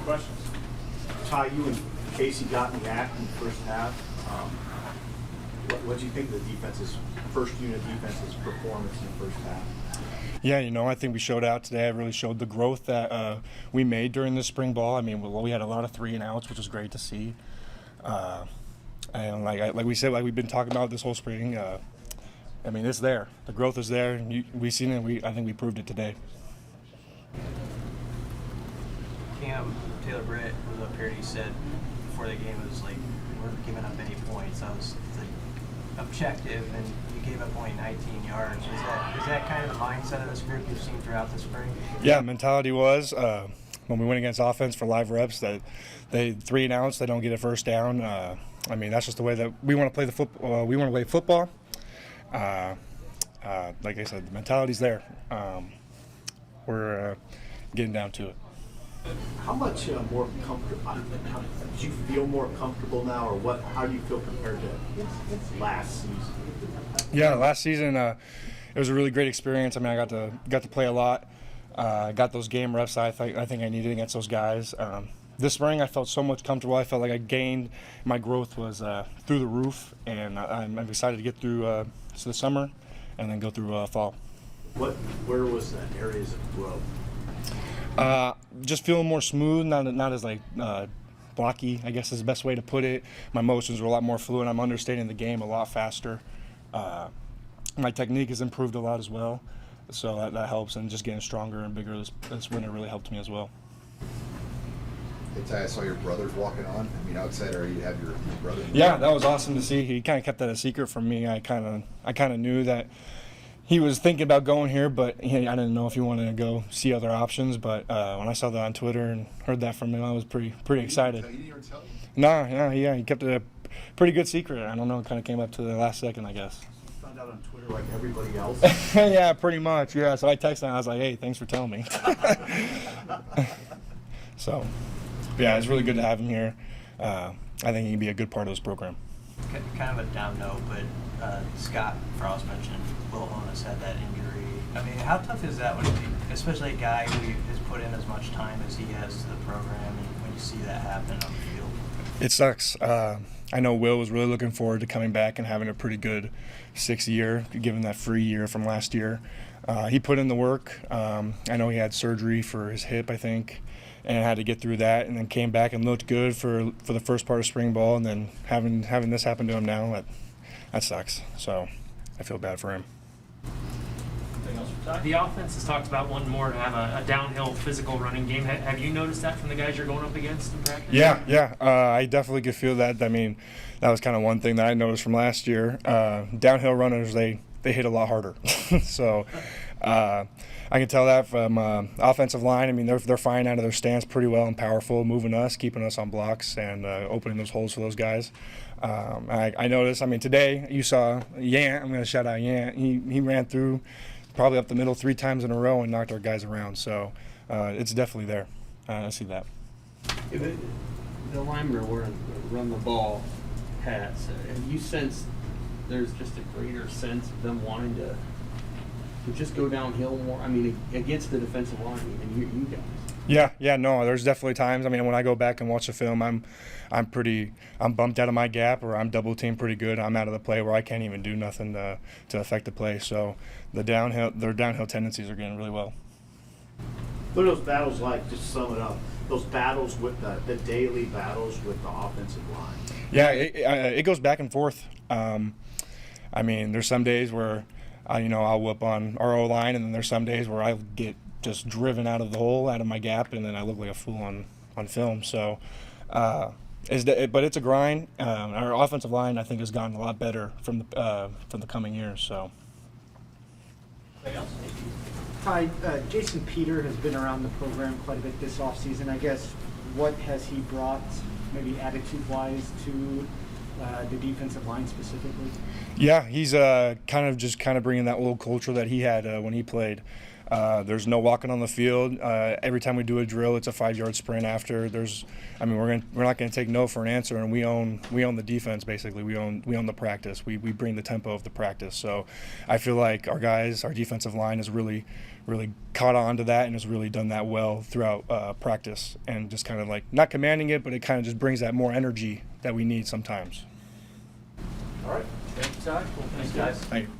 questions. Ty, you and Casey got in the act in the first half. What do you think of the defense's first unit defense's performance in the first half? Yeah, I think we showed out today. I really showed the growth that we made during the spring ball. I mean, we had a lot of 3-and-outs, which was great to see. And like we said, like we've been talking about this whole spring, I mean, it's there. The growth is there. And we've seen it. I think we proved it today. Taylor Britt was up here and he said before the game, it was like, we weren't giving up any points. That was like objective, and you gave up only 19 yards. Is that kind of the mindset of this group you've seen throughout the spring? Yeah, mentality was when we went against offense for live reps that they 3-and-outs, they don't get a first down. I mean, that's just the way that we want to play the football. We want to play football. Like I said, the mentality's there. We're getting down to it. How much more comfortable? Do you feel more comfortable now, or what? How do you feel compared to last season? Yeah, last season it was a really great experience. I mean, I got to play a lot. Got those game reps I think I needed against those guys. This spring, I felt so much comfortable. I felt like I gained. My growth was through the roof, and I'm excited to get through the summer, and then go through fall. Where was the areas of growth? Just feeling more smooth, not as like blocky, I guess is the best way to put it. My motions were a lot more fluid. I'm understanding the game a lot faster. My technique has improved a lot as well, so that helps. And just getting stronger and bigger this winter really helped me as well. Hey Ty, I saw your brothers walking on. I mean, how excited are you to have your brother? Yeah, that was awesome to see. He kind of kept that a secret from me. I kind of knew that he was thinking about going here, but I didn't know if he wanted to go see other options. But when I saw that on Twitter and heard that from him, I was pretty excited. He didn't even tell you? No, he kept it a pretty good secret. I don't know, it kind of came up to the last second, I guess. Found out on Twitter like everybody else. Yeah, pretty much. Yeah, so I texted him. I was like, "Hey, thanks for telling me." So, yeah, it's really good to have him here. I think he can be a good part of this program. Kind of a down note, but Scott Frost mentioned Willhelms had that injury. I mean, how tough is that especially a guy who has put in as much time as he has to the program, and when you see that happen on the field? It sucks. I know Will was really looking forward to coming back and having a pretty good 6th year, given that free year from last year. He put in the work. I know he had surgery for his hip, I think, and had to get through that, and then came back and looked good for the first part of spring ball, and then having this happen to him now, that sucks. So I feel bad for him. The offense has talked about wanting more to have a downhill physical running game. Have you noticed that from the guys you're going up against in practice? Yeah. I definitely could feel that. I mean, that was kind of one thing that I noticed from last year. Downhill runners, they hit a lot harder. So I can tell that from offensive line. I mean, they're flying out of their stance pretty well and powerful, moving us, keeping us on blocks, and opening those holes for those guys. I noticed. I mean, today you saw Yant. I'm going to shout out Yant. He ran through probably up the middle 3 times in a row and knocked our guys around. So it's definitely there. I see that. The linemen are wearing run the ball hats. Have you sensed there's just a greater sense of them wanting to just go downhill more? I mean, against the defensive line and you guys. Yeah, no, there's definitely times. I mean, when I go back and watch the film, I'm bumped out of my gap, or I'm double teamed pretty good. I'm out of the play where I can't even do nothing to affect the play. So their downhill tendencies are getting really well. What are those battles like? Just sum it up. Those battles with the daily battles with the offensive line. Yeah, it goes back and forth. I mean, there's some days where I'll whoop on our O-line, and then there's some days where I get just driven out of the hole, out of my gap, and then I look like a fool on film. So, but it's a grind. Our offensive line, I think, has gotten a lot better from the coming years. So. Hi, Jason Peter has been around the program quite a bit this offseason. I guess what has he brought, maybe attitude-wise, to the defensive line specifically? Yeah, he's kind of bringing that old culture that he had when he played. There's no walking on the field. Every time we do a drill, it's a 5-yard sprint after. We're not going to take no for an answer, and we own the defense basically. We own the practice. We bring the tempo of the practice. So I feel like our defensive line has really caught on to that and has really done that well throughout practice, and just kind of like not commanding it, but it kind of just brings that more energy that we need sometimes. All right. Thanks, Todd. Thanks, guys. Thank you.